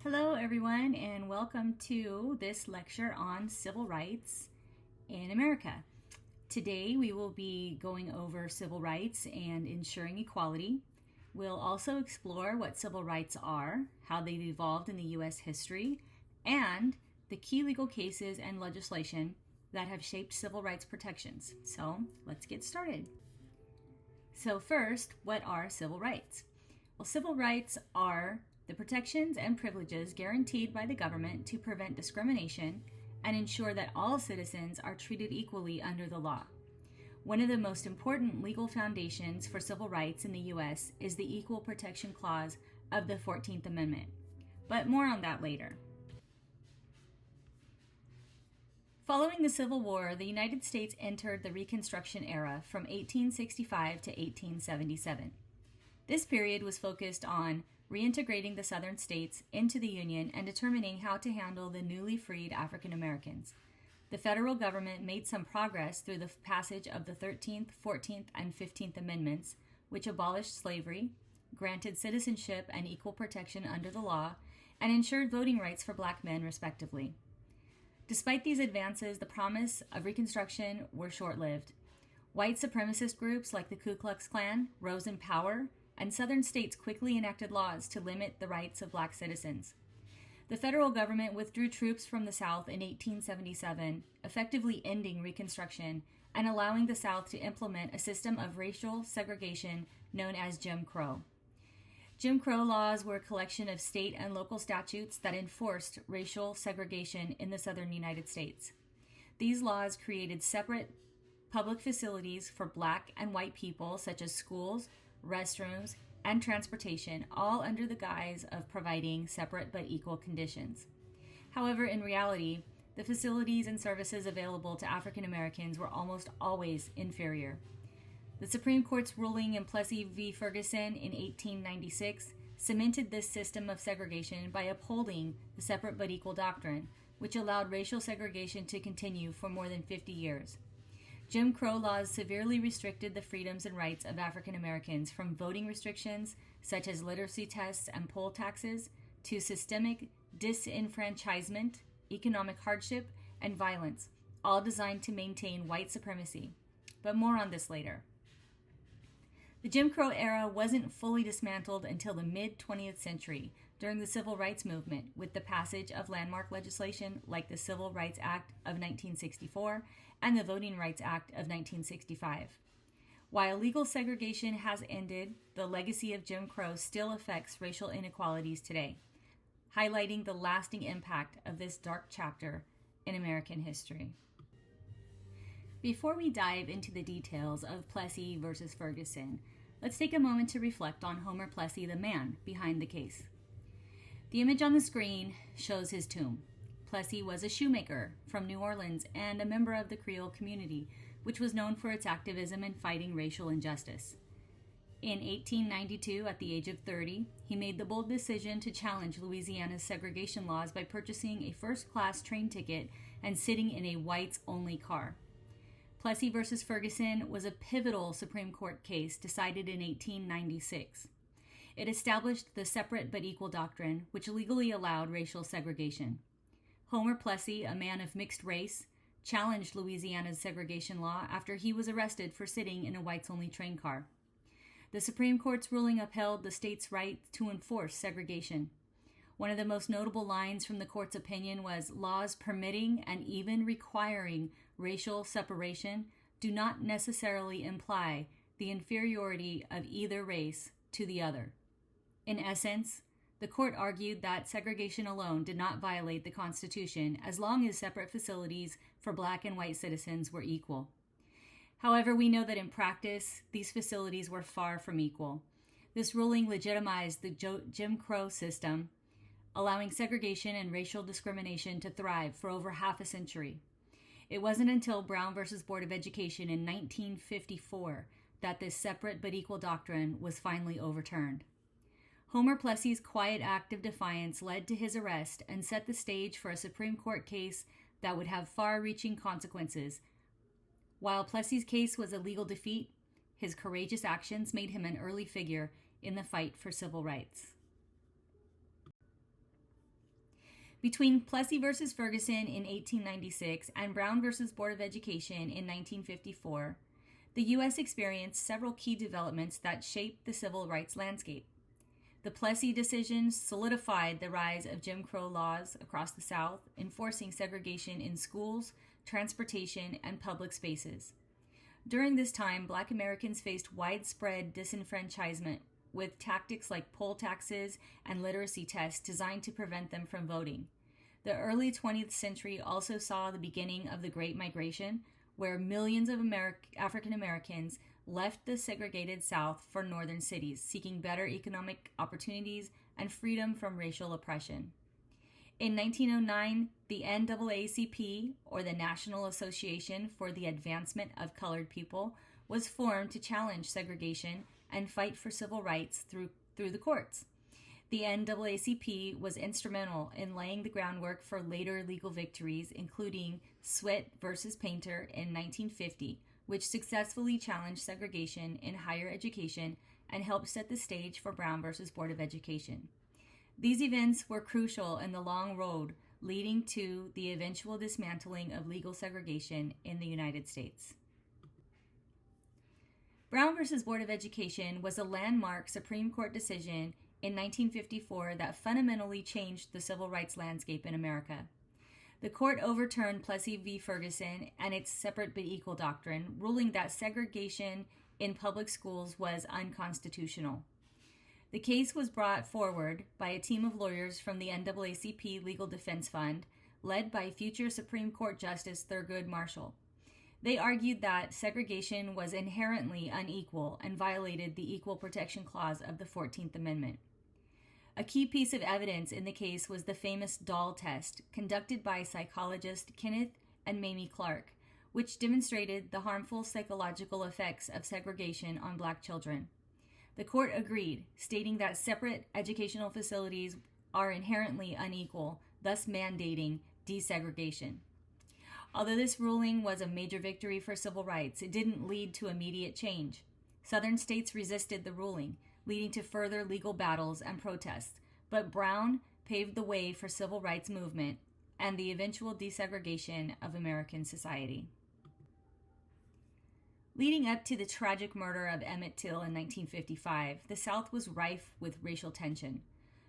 Hello, everyone, and welcome to this lecture on civil rights in America. Today, we will be going over civil rights and ensuring equality. We'll also explore what civil rights are, how they've evolved in the U.S. history, and the key legal cases and legislation that have shaped civil rights protections. So, let's get started. So first, what are civil rights? Well, civil rights are the protections and privileges guaranteed by the government to prevent discrimination and ensure that all citizens are treated equally under the law. One of the most important legal foundations for civil rights in the U.S. is the Equal Protection Clause of the 14th Amendment. But more on that later. Following the Civil War, the United States entered the Reconstruction era from 1865 to 1877. This period was focused on reintegrating the Southern states into the Union and determining how to handle the newly freed African Americans. The federal government made some progress through the passage of the 13th, 14th, and 15th Amendments, which abolished slavery, granted citizenship and equal protection under the law, and ensured voting rights for black men, respectively. Despite these advances, the promise of Reconstruction were short-lived. White supremacist groups like the Ku Klux Klan rose in power, and Southern states quickly enacted laws to limit the rights of black citizens. The federal government withdrew troops from the South in 1877, effectively ending Reconstruction and allowing the South to implement a system of racial segregation known as Jim Crow. Jim Crow laws were a collection of state and local statutes that enforced racial segregation in the southern United States. These laws created separate public facilities for black and white people, such as schools, restrooms, and transportation, all under the guise of providing separate but equal conditions. However, in reality, the facilities and services available to African Americans were almost always inferior. The Supreme Court's ruling in Plessy v. Ferguson in 1896 cemented this system of segregation by upholding the separate but equal doctrine, which allowed racial segregation to continue for more than 50 years. Jim Crow laws severely restricted the freedoms and rights of African Americans, from voting restrictions such as literacy tests and poll taxes to systemic disenfranchisement, economic hardship, and violence, all designed to maintain white supremacy. But more on this later. The Jim Crow era wasn't fully dismantled until the mid-20th century, during the Civil Rights Movement, with the passage of landmark legislation like the Civil Rights Act of 1964 and the Voting Rights Act of 1965. While legal segregation has ended, the legacy of Jim Crow still affects racial inequalities today, highlighting the lasting impact of this dark chapter in American history. Before we dive into the details of Plessy versus Ferguson, let's take a moment to reflect on Homer Plessy, the man behind the case. The image on the screen shows his tomb. Plessy was a shoemaker from New Orleans and a member of the Creole community, which was known for its activism in fighting racial injustice. In 1892, at the age of 30, he made the bold decision to challenge Louisiana's segregation laws by purchasing a first-class train ticket and sitting in a whites-only car. Plessy versus Ferguson was a pivotal Supreme Court case decided in 1896. It established the separate but equal doctrine, which legally allowed racial segregation. Homer Plessy, a man of mixed race, challenged Louisiana's segregation law after he was arrested for sitting in a whites-only train car. The Supreme Court's ruling upheld the state's right to enforce segregation. One of the most notable lines from the court's opinion was, "Laws permitting and even requiring racial separation do not necessarily imply the inferiority of either race to the other." In essence, the court argued that segregation alone did not violate the Constitution as long as separate facilities for black and white citizens were equal. However, we know that in practice, these facilities were far from equal. This ruling legitimized the Jim Crow system, allowing segregation and racial discrimination to thrive for over half a century. It wasn't until Brown versus Board of Education in 1954 that this separate but equal doctrine was finally overturned. Homer Plessy's quiet act of defiance led to his arrest and set the stage for a Supreme Court case that would have far-reaching consequences. While Plessy's case was a legal defeat, his courageous actions made him an early figure in the fight for civil rights. Between Plessy versus Ferguson in 1896 and Brown versus Board of Education in 1954, the U.S. experienced several key developments that shaped the civil rights landscape. The Plessy decision solidified the rise of Jim Crow laws across the South, enforcing segregation in schools, transportation, and public spaces. During this time, Black Americans faced widespread disenfranchisement with tactics like poll taxes and literacy tests designed to prevent them from voting. The early 20th century also saw the beginning of the Great Migration, where millions of African Americans left the segregated South for northern cities, seeking better economic opportunities and freedom from racial oppression. In 1909, the NAACP, or the National Association for the Advancement of Colored People, was formed to challenge segregation and fight for civil rights through the courts. The NAACP was instrumental in laying the groundwork for later legal victories, including Swift versus Painter in 1950, which successfully challenged segregation in higher education and helped set the stage for Brown versus Board of Education. These events were crucial in the long road leading to the eventual dismantling of legal segregation in the United States. Brown versus Board of Education was a landmark Supreme Court decision in 1954 that fundamentally changed the civil rights landscape in America. The court overturned Plessy v. Ferguson and its separate but equal doctrine, ruling that segregation in public schools was unconstitutional. The case was brought forward by a team of lawyers from the NAACP Legal Defense Fund, led by future Supreme Court Justice Thurgood Marshall. They argued that segregation was inherently unequal and violated the Equal Protection Clause of the 14th Amendment. A key piece of evidence in the case was the famous doll test conducted by psychologist Kenneth and Mamie Clark, which demonstrated the harmful psychological effects of segregation on Black children. The court agreed, stating that separate educational facilities are inherently unequal, thus mandating desegregation. Although this ruling was a major victory for civil rights, it didn't lead to immediate change. Southern states resisted the ruling, leading to further legal battles and protests, but Brown paved the way for civil rights movement and the eventual desegregation of American society. Leading up to the tragic murder of Emmett Till in 1955, the South was rife with racial tension.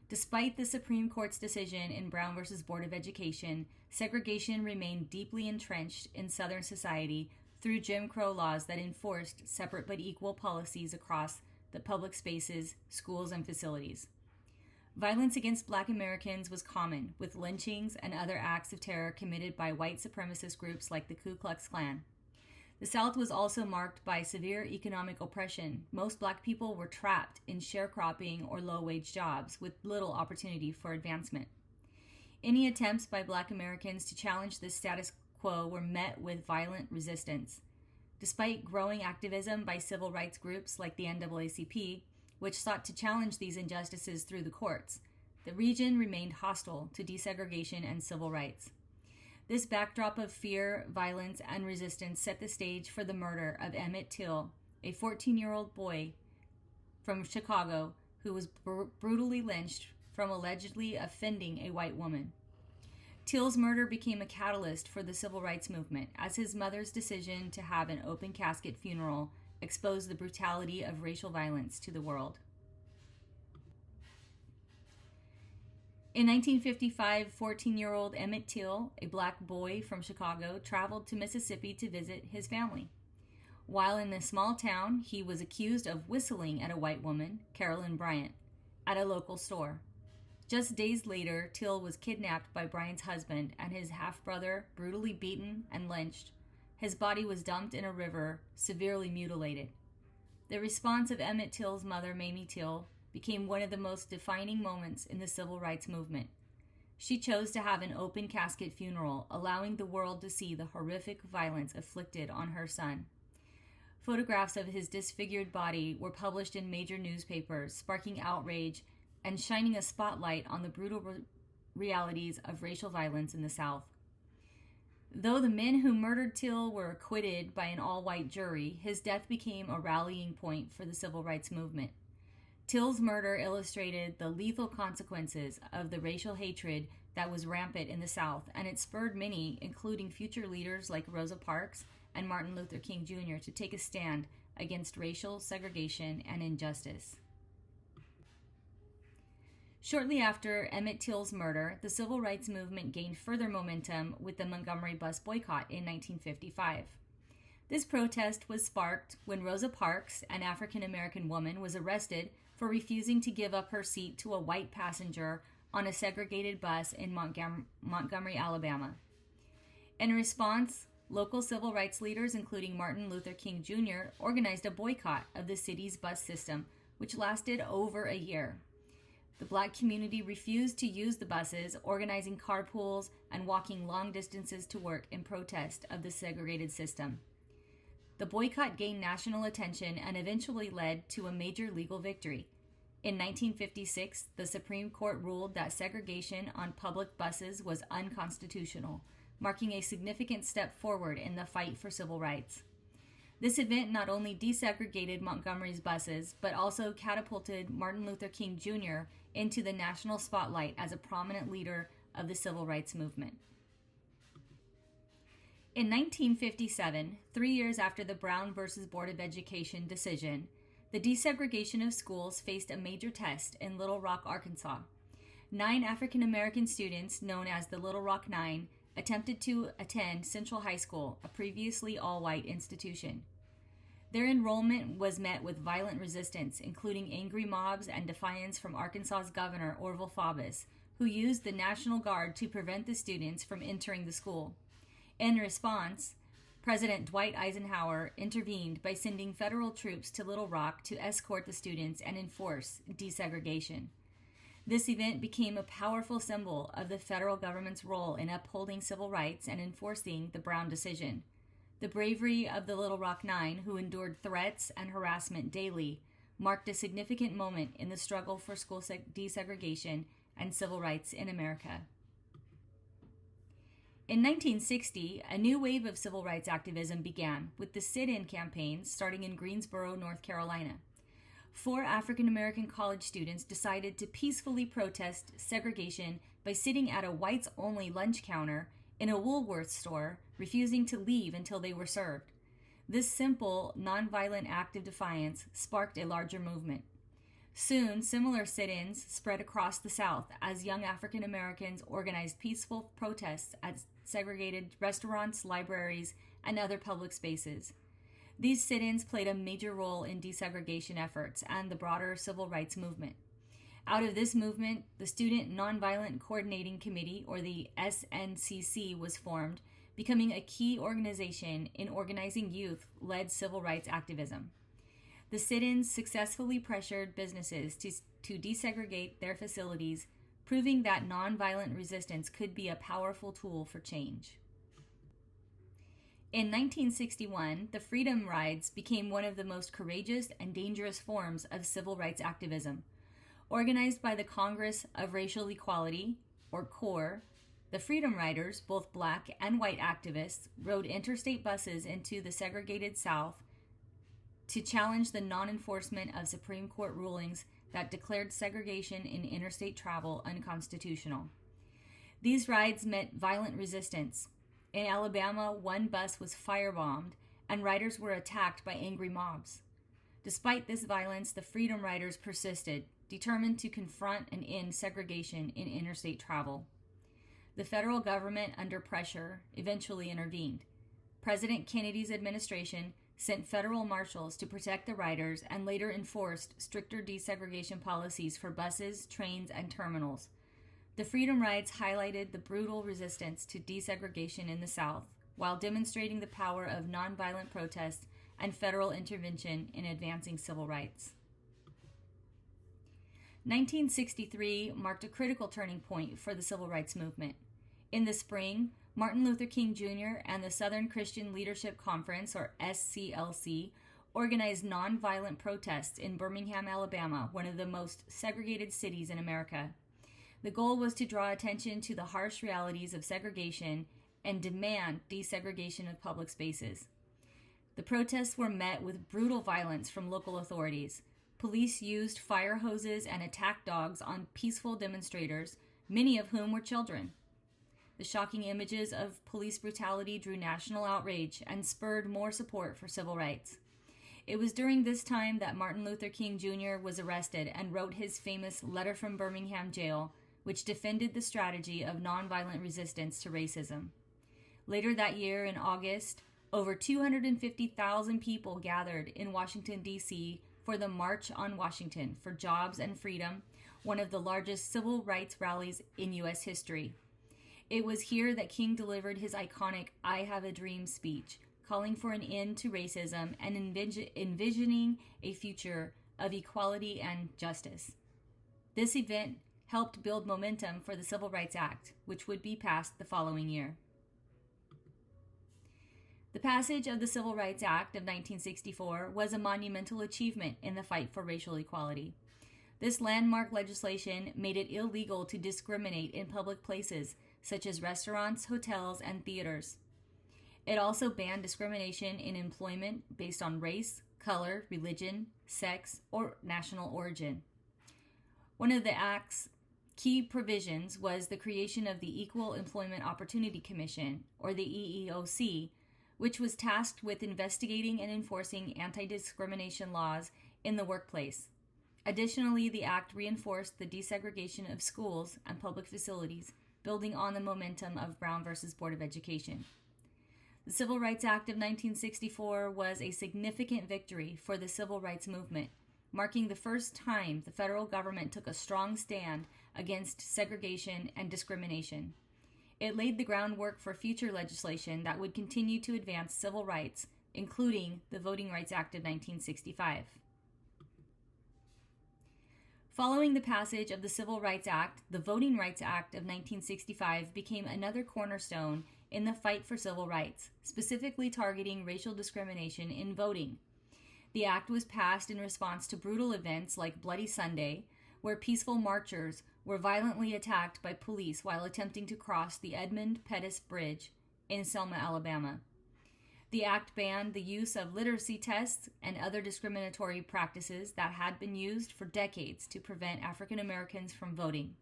Despite the Supreme Court's decision in Brown versus Board of Education, segregation remained deeply entrenched in Southern society through Jim Crow laws that enforced separate but equal policies across the public spaces, schools, and facilities. Violence against Black Americans was common, with lynchings and other acts of terror committed by white supremacist groups like the Ku Klux Klan. The South was also marked by severe economic oppression. Most Black people were trapped in sharecropping or low-wage jobs with little opportunity for advancement. Any attempts by Black Americans to challenge this status quo were met with violent resistance. Despite growing activism by civil rights groups like the NAACP, which sought to challenge these injustices through the courts, the region remained hostile to desegregation and civil rights. This backdrop of fear, violence, and resistance set the stage for the murder of Emmett Till, a 14-year-old boy from Chicago who was brutally lynched from allegedly offending a white woman. Till's murder became a catalyst for the civil rights movement, as his mother's decision to have an open casket funeral exposed the brutality of racial violence to the world. In 1955, 14-year-old Emmett Till, a Black boy from Chicago, traveled to Mississippi to visit his family. While in a small town, he was accused of whistling at a white woman, Carolyn Bryant, at a local store. Just days later, Till was kidnapped by Bryant's husband and his half-brother, brutally beaten and lynched. His body was dumped in a river, severely mutilated. The response of Emmett Till's mother, Mamie Till, became one of the most defining moments in the civil rights movement. She chose to have an open casket funeral, allowing the world to see the horrific violence inflicted on her son. Photographs of his disfigured body were published in major newspapers, sparking outrage and shining a spotlight on the brutal realities of racial violence in the South. Though the men who murdered Till were acquitted by an all-white jury, his death became a rallying point for the civil rights movement. Till's murder illustrated the lethal consequences of the racial hatred that was rampant in the South, and it spurred many, including future leaders like Rosa Parks and Martin Luther King Jr., to take a stand against racial segregation and injustice. Shortly after Emmett Till's murder, the civil rights movement gained further momentum with the Montgomery Bus Boycott in 1955. This protest was sparked when Rosa Parks, an African-American woman, was arrested for refusing to give up her seat to a white passenger on a segregated bus in Montgomery, Alabama. In response, local civil rights leaders, including Martin Luther King Jr., organized a boycott of the city's bus system, which lasted over a year. The Black community refused to use the buses, organizing carpools and walking long distances to work in protest of the segregated system. The boycott gained national attention and eventually led to a major legal victory. In 1956, the Supreme Court ruled that segregation on public buses was unconstitutional, marking a significant step forward in the fight for civil rights. This event not only desegregated Montgomery's buses, but also catapulted Martin Luther King Jr. into the national spotlight as a prominent leader of the civil rights movement. In 1957, 3 years after the Brown versus Board of Education decision, the desegregation of schools faced a major test in Little Rock, Arkansas. 9 African-American students, known as the Little Rock Nine, attempted to attend Central High School, a previously all-white institution. Their enrollment was met with violent resistance, including angry mobs and defiance from Arkansas's governor, Orville Faubus, who used the National Guard to prevent the students from entering the school. In response, President Dwight Eisenhower intervened by sending federal troops to Little Rock to escort the students and enforce desegregation. This event became a powerful symbol of the federal government's role in upholding civil rights and enforcing the Brown decision. The bravery of the Little Rock Nine, who endured threats and harassment daily, marked a significant moment in the struggle for school desegregation and civil rights in America. In 1960, a new wave of civil rights activism began, with the sit-in campaigns starting in Greensboro, North Carolina. 4 African-American college students decided to peacefully protest segregation by sitting at a whites-only lunch counter in a Woolworth store, refusing to leave until they were served. This simple, nonviolent act of defiance sparked a larger movement. Soon, similar sit-ins spread across the South as young African Americans organized peaceful protests at segregated restaurants, libraries, and other public spaces. These sit-ins played a major role in desegregation efforts and the broader civil rights movement. Out of this movement, the Student Nonviolent Coordinating Committee, or the SNCC, was formed, becoming a key organization in organizing youth-led civil rights activism. The sit-ins successfully pressured businesses to desegregate their facilities, proving that nonviolent resistance could be a powerful tool for change. In 1961, the Freedom Rides became one of the most courageous and dangerous forms of civil rights activism. Organized by the Congress of Racial Equality, or CORE, the Freedom Riders, both black and white activists, rode interstate buses into the segregated South to challenge the non-enforcement of Supreme Court rulings that declared segregation in interstate travel unconstitutional. These rides met violent resistance. In Alabama, one bus was firebombed, and riders were attacked by angry mobs. Despite this violence, the Freedom Riders persisted, determined to confront and end segregation in interstate travel. The federal government, under pressure, eventually intervened. President Kennedy's administration sent federal marshals to protect the riders and later enforced stricter desegregation policies for buses, trains, and terminals. The Freedom Rides highlighted the brutal resistance to desegregation in the South, while demonstrating the power of nonviolent protest and federal intervention in advancing civil rights. 1963 marked a critical turning point for the civil rights movement. In the spring, Martin Luther King Jr. and the Southern Christian Leadership Conference, or SCLC, organized nonviolent protests in Birmingham, Alabama, one of the most segregated cities in America. The goal was to draw attention to the harsh realities of segregation and demand desegregation of public spaces. The protests were met with brutal violence from local authorities. Police used fire hoses and attack dogs on peaceful demonstrators, many of whom were children. The shocking images of police brutality drew national outrage and spurred more support for civil rights. It was during this time that Martin Luther King Jr. was arrested and wrote his famous Letter from Birmingham Jail, which defended the strategy of nonviolent resistance to racism. Later that year, in August, over 250,000 people gathered in Washington, D.C. for the March on Washington for Jobs and Freedom, one of the largest civil rights rallies in U.S. history. It was here that King delivered his iconic I Have a Dream speech, calling for an end to racism and envisioning a future of equality and justice. This event helped build momentum for the Civil Rights Act, which would be passed the following year. The passage of the Civil Rights Act of 1964 was a monumental achievement in the fight for racial equality. This landmark legislation made it illegal to discriminate in public places, such as restaurants, hotels, and theaters. It also banned discrimination in employment based on race, color, religion, sex, or national origin. One of the Act's key provisions was the creation of the Equal Employment Opportunity Commission, or the EEOC, which was tasked with investigating and enforcing anti-discrimination laws in the workplace. Additionally, the Act reinforced the desegregation of schools and public facilities, building on the momentum of Brown v. Board of Education. The Civil Rights Act of 1964 was a significant victory for the civil rights movement, marking the first time the federal government took a strong stand against segregation and discrimination. It laid the groundwork for future legislation that would continue to advance civil rights, including the Voting Rights Act of 1965. Following the passage of the Civil Rights Act, the Voting Rights Act of 1965 became another cornerstone in the fight for civil rights, specifically targeting racial discrimination in voting. The act was passed in response to brutal events like Bloody Sunday, where peaceful marchers were violently attacked by police while attempting to cross the Edmund Pettus Bridge in Selma, Alabama. The act banned the use of literacy tests and other discriminatory practices that had been used for decades to prevent African Americans from voting.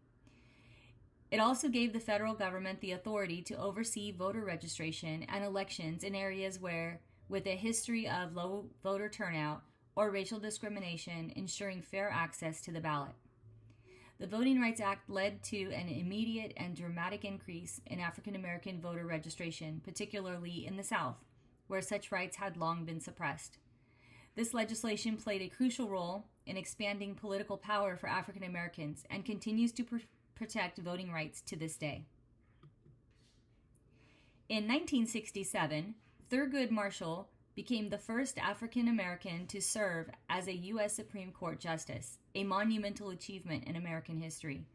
It also gave the federal government the authority to oversee voter registration and elections in areas where, with a history of low voter turnout or racial discrimination, ensuring fair access to the ballot. The Voting Rights Act led to an immediate and dramatic increase in African American voter registration, particularly in the South, where such rights had long been suppressed. This legislation played a crucial role in expanding political power for African Americans and continues to protect voting rights to this day. In 1967, Thurgood Marshall became the first African American to serve as a U.S. Supreme Court Justice, a monumental achievement in American history.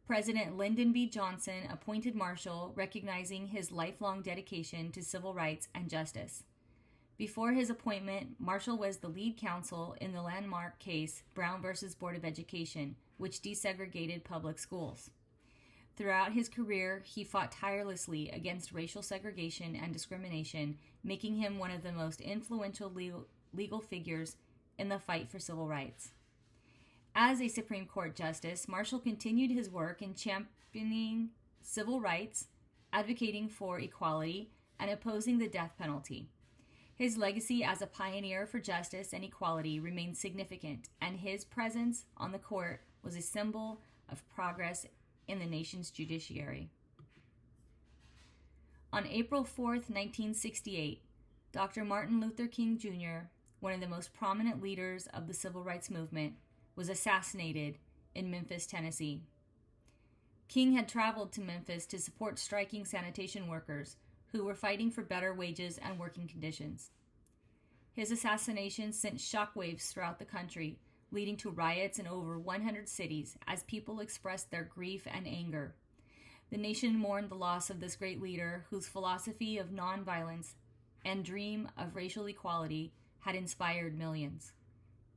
President Lyndon B. Johnson appointed Marshall, recognizing his lifelong dedication to civil rights and justice. Before his appointment, Marshall was the lead counsel in the landmark case Brown v. Board of Education, which desegregated public schools. Throughout his career, he fought tirelessly against racial segregation and discrimination, making him one of the most influential legal figures in the fight for civil rights. As a Supreme Court Justice, Marshall continued his work in championing civil rights, advocating for equality, and opposing the death penalty. His legacy as a pioneer for justice and equality remained significant, and his presence on the court was a symbol of progress in the nation's judiciary. On April 4, 1968, Dr. Martin Luther King Jr., one of the most prominent leaders of the civil rights movement, was assassinated in Memphis, Tennessee. King had traveled to Memphis to support striking sanitation workers who were fighting for better wages and working conditions. His assassination sent shockwaves throughout the country, leading to riots in over 100 cities as people expressed their grief and anger. The nation mourned the loss of this great leader whose philosophy of nonviolence and dream of racial equality had inspired millions.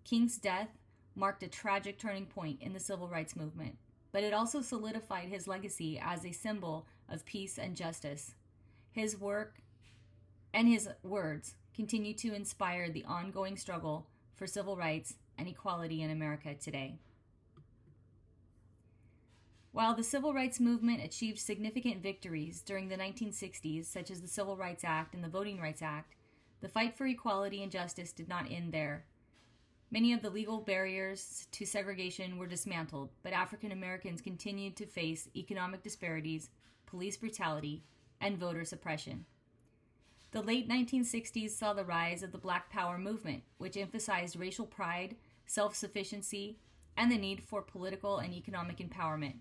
King's death marked a tragic turning point in the civil rights movement, but it also solidified his legacy as a symbol of peace and justice. His work and his words continue to inspire the ongoing struggle for civil rights and equality in America today. While the civil rights movement achieved significant victories during the 1960s, such as the Civil Rights Act and the Voting Rights Act, the fight for equality and justice did not end there. Many of the legal barriers to segregation were dismantled, but African Americans continued to face economic disparities, police brutality, and voter suppression. The late 1960s saw the rise of the Black Power movement, which emphasized racial pride, self-sufficiency, and the need for political and economic empowerment.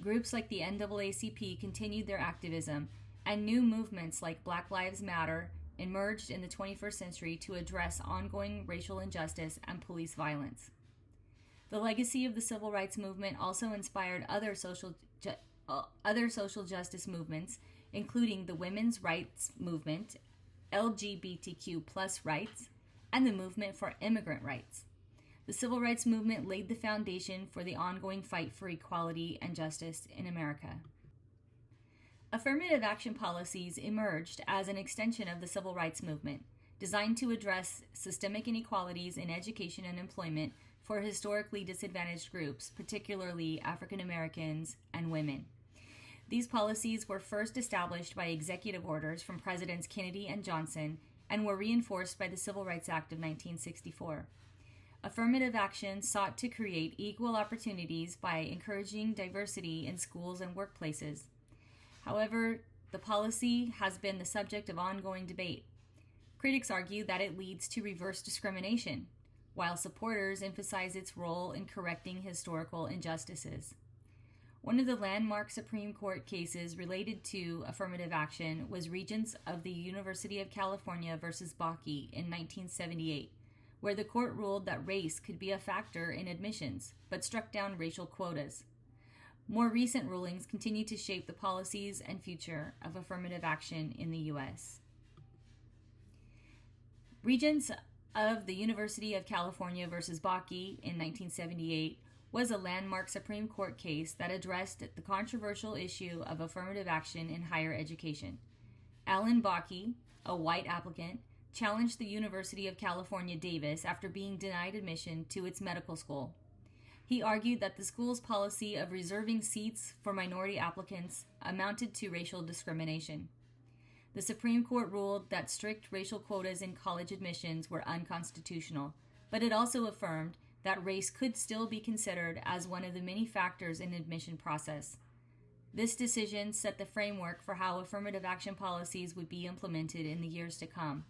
Groups like the NAACP continued their activism, and new movements like Black Lives Matter emerged in the 21st century to address ongoing racial injustice and police violence. The legacy of the civil rights movement also inspired other social justice movements, including the women's rights movement, LGBTQ+ rights, and the movement for immigrant rights. The civil rights movement laid the foundation for the ongoing fight for equality and justice in America. Affirmative action policies emerged as an extension of the civil rights movement, designed to address systemic inequalities in education and employment for historically disadvantaged groups, particularly African Americans and women. These policies were first established by executive orders from Presidents Kennedy and Johnson and were reinforced by the Civil Rights Act of 1964. Affirmative action sought to create equal opportunities by encouraging diversity in schools and workplaces. However, the policy has been the subject of ongoing debate. Critics argue that it leads to reverse discrimination, while supporters emphasize its role in correcting historical injustices. One of the landmark Supreme Court cases related to affirmative action was Regents of the University of California versus Bakke in 1978, where the court ruled that race could be a factor in admissions, but struck down racial quotas. More recent rulings continue to shape the policies and future of affirmative action in the U.S. Regents of the University of California versus Bakke in 1978 was a landmark Supreme Court case that addressed the controversial issue of affirmative action in higher education. Alan Bakke, a white applicant, challenged the University of California, Davis after being denied admission to its medical school. He argued that the school's policy of reserving seats for minority applicants amounted to racial discrimination. The Supreme Court ruled that strict racial quotas in college admissions were unconstitutional, but it also affirmed that race could still be considered as one of the many factors in the admission process. This decision set the framework for how affirmative action policies would be implemented in the years to come.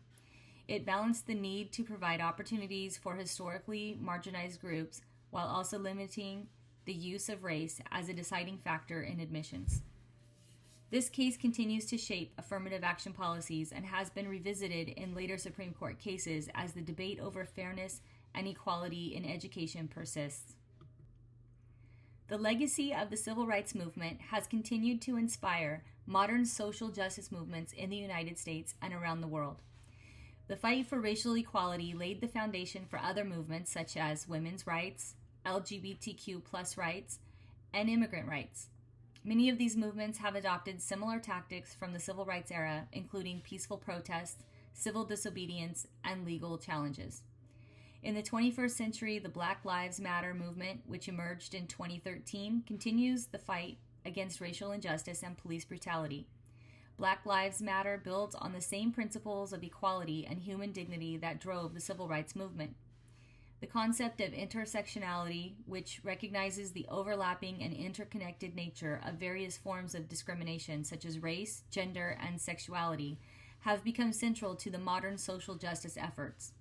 It balanced the need to provide opportunities for historically marginalized groups while also limiting the use of race as a deciding factor in admissions. This case continues to shape affirmative action policies and has been revisited in later Supreme Court cases as the debate over fairness and equality in education persists. The legacy of the civil rights movement has continued to inspire modern social justice movements in the United States and around the world. The fight for racial equality laid the foundation for other movements such as women's rights, LGBTQ+ rights, and immigrant rights. Many of these movements have adopted similar tactics from the civil rights era, including peaceful protests, civil disobedience, and legal challenges. In the 21st century, the Black Lives Matter movement, which emerged in 2013, continues the fight against racial injustice and police brutality. Black Lives Matter builds on the same principles of equality and human dignity that drove the civil rights movement. The concept of intersectionality, which recognizes the overlapping and interconnected nature of various forms of discrimination such as race, gender, and sexuality, have become central to the modern social justice efforts.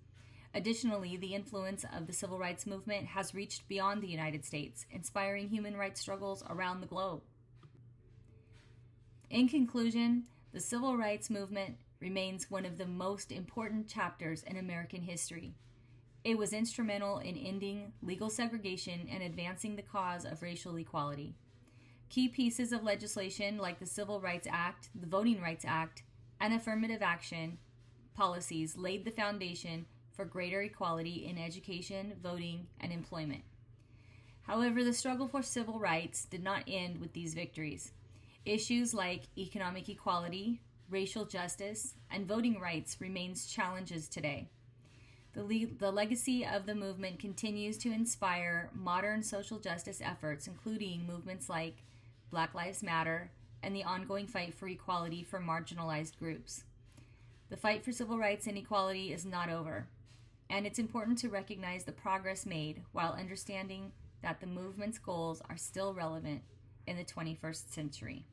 Additionally, the influence of the civil rights movement has reached beyond the United States, inspiring human rights struggles around the globe. In conclusion, the civil rights movement remains one of the most important chapters in American history. It was instrumental in ending legal segregation and advancing the cause of racial equality. Key pieces of legislation like the Civil Rights Act, the Voting Rights Act, and affirmative action policies laid the foundation for greater equality in education, voting, and employment. However, the struggle for civil rights did not end with these victories. Issues like economic equality, racial justice, and voting rights remains challenges today. The legacy of the movement continues to inspire modern social justice efforts, including movements like Black Lives Matter and the ongoing fight for equality for marginalized groups. The fight for civil rights and equality is not over, and it's important to recognize the progress made while understanding that the movement's goals are still relevant in the 21st century.